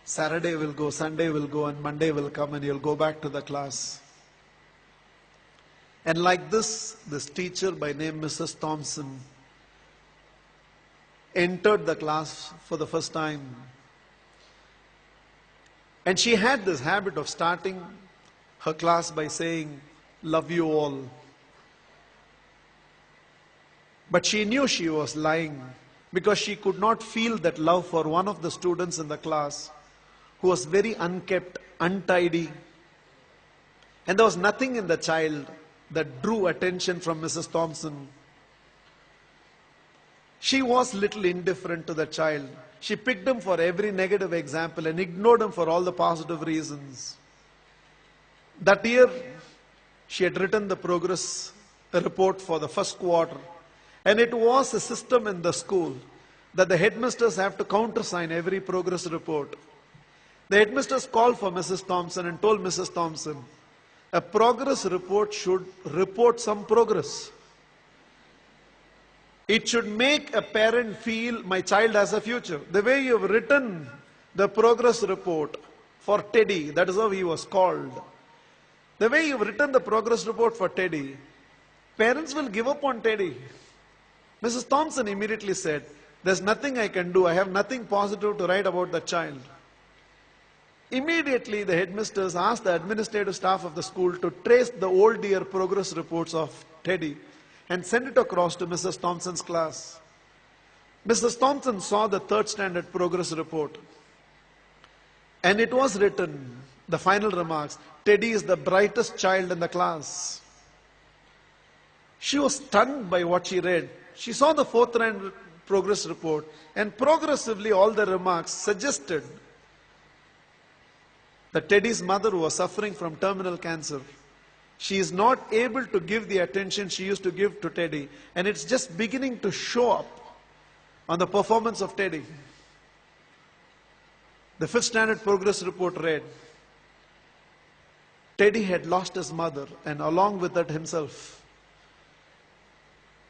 Saturday will go, Sunday will go, and Monday will come, and you'll go back to the class. And like this teacher by name Mrs. Thompson entered the class for the first time. And she had this habit of starting her class by saying, "Love you all." But she knew she was lying because she could not feel that love for one of the students in the class who was very unkept, untidy. And there was nothing in the child that drew attention from Mrs. Thompson. She was little indifferent to the child. She picked him for every negative example and ignored him for all the positive reasons. That year, she had written the progress report for the first quarter. And it was a system in the school that the headmasters have to countersign every progress report. The headmasters called for Mrs. Thompson and told Mrs. Thompson, a progress report should report some progress. It should make a parent feel my child has a future. The way you have written the progress report for Teddy, that is how he was called. The way you have written the progress report for Teddy, parents will give up on Teddy. Mrs. Thompson immediately said, there's nothing I can do. I have nothing positive to write about the child. Immediately, the headmasters asked the administrative staff of the school to trace the old year progress reports of Teddy and send it across to Mrs. Thompson's class. Mrs. Thompson saw the third standard progress report. And it was written, the final remarks, Teddy is the brightest child in the class. She was stunned by what she read. She saw the fourth standard progress report, and progressively all the remarks suggested that Teddy's mother was suffering from terminal cancer. She is not able to give the attention she used to give to Teddy, and it's just beginning to show up on the performance of Teddy. The fifth standard progress report read, Teddy had lost his mother and along with that himself.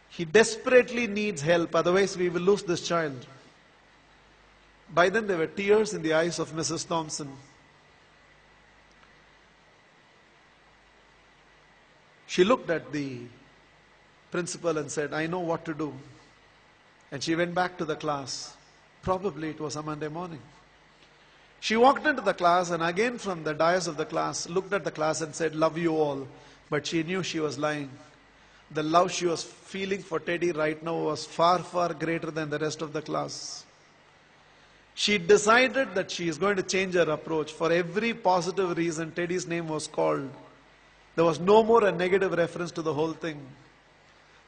He desperately needs help, otherwise we will lose this child. By then there were tears in the eyes of Mrs. Thompson. She looked at the principal and said, I know what to do. And she went back to the class. Probably it was a Monday morning. She walked into the class and again from the dais of the class, looked at the class and said, love you all. But she knew she was lying. The love she was feeling for Teddy right now was far, far greater than the rest of the class. She decided that she is going to change her approach. For every positive reason, Teddy's name was called. There was no more a negative reference to the whole thing.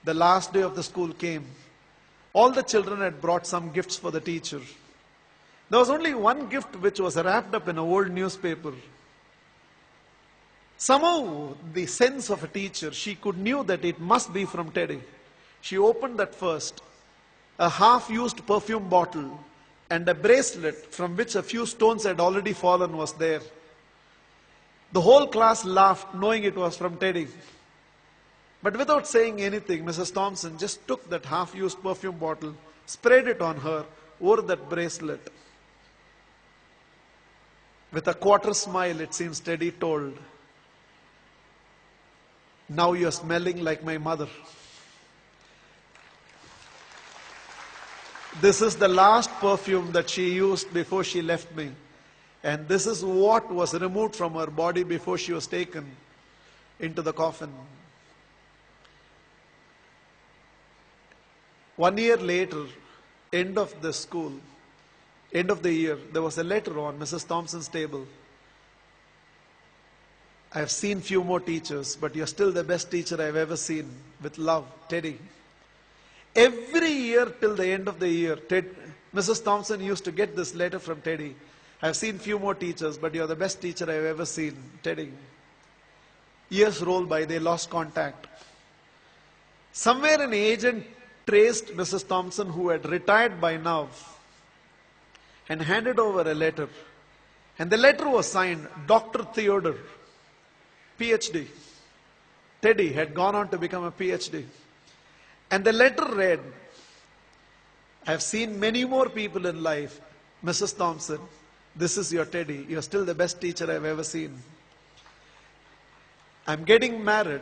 The last day of the school came. All the children had brought some gifts for the teacher. There was only one gift which was wrapped up in an old newspaper. Somehow, the sense of a teacher, she knew that it must be from Teddy. She opened that first. A half-used perfume bottle and a bracelet from which a few stones had already fallen was there. The whole class laughed, knowing it was from Teddy. But without saying anything, Mrs. Thompson just took that half-used perfume bottle, sprayed it on her, wore that bracelet. With a quarter smile, it seems Teddy told, now you're smelling like my mother. This is the last perfume that she used before she left me. And this is what was removed from her body before she was taken into the coffin. 1 year later, end of the school, end of the year, there was a letter on Mrs. Thompson's table. I have seen few more teachers, but you're still the best teacher I've ever seen. With love, Teddy. Every year till the end of the year, Mrs. Thompson used to get this letter from Teddy. I've seen few more teachers, but you're the best teacher I've ever seen, Teddy. Years rolled by, they lost contact. Somewhere an agent traced Mrs. Thompson, who had retired by now, and handed over a letter. And the letter was signed, Dr. Theodore. PhD. Teddy had gone on to become a PhD. And the letter read, I have seen many more people in life. Mrs. Thompson, this is your Teddy. You're still the best teacher I've ever seen. I'm getting married.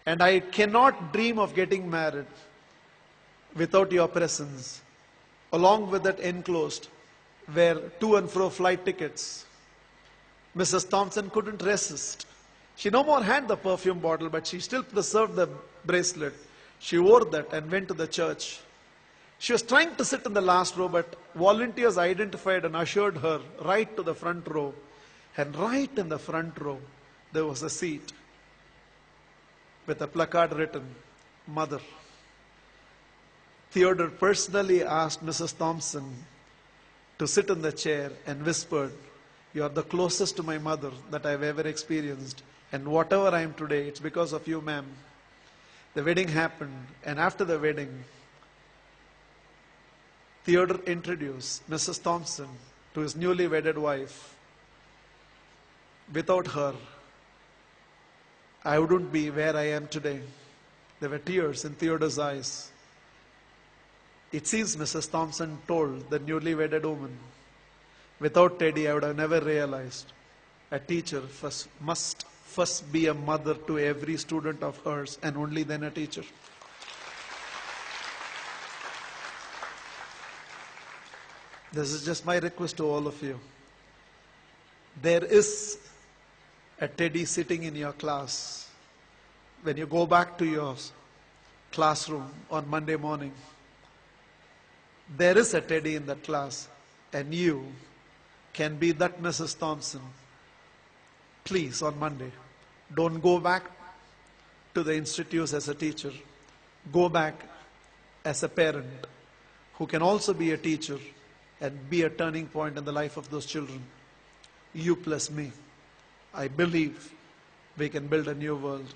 And I cannot dream of getting married without your presence. Along with that enclosed were to and fro flight tickets. Mrs. Thompson couldn't resist. She no more had the perfume bottle, but she still preserved the bracelet. She wore that and went to the church. She was trying to sit in the last row, but volunteers identified and ushered her right to the front row. And right in the front row, there was a seat with a placard written, Mother. Theodore personally asked Mrs. Thompson to sit in the chair and whispered, you are the closest to my mother that I've ever experienced. And whatever I am today, it's because of you, ma'am. The wedding happened, and after the wedding, Theodore introduced Mrs. Thompson to his newly wedded wife. Without her, I wouldn't be where I am today. There were tears in Theodore's eyes. It seems Mrs. Thompson told the newly wedded woman, without Teddy, I would have never realized a teacher must first be a mother to every student of hers and only then a teacher. This is just my request to all of you. There is a Teddy sitting in your class. When you go back to your classroom on Monday morning, there is a Teddy in that class, and you can be that Mrs. Thompson. Please, on Monday, don't go back to the institutes as a teacher. Go back as a parent who can also be a teacher and be a turning point in the life of those children. You plus me. I believe we can build a new world.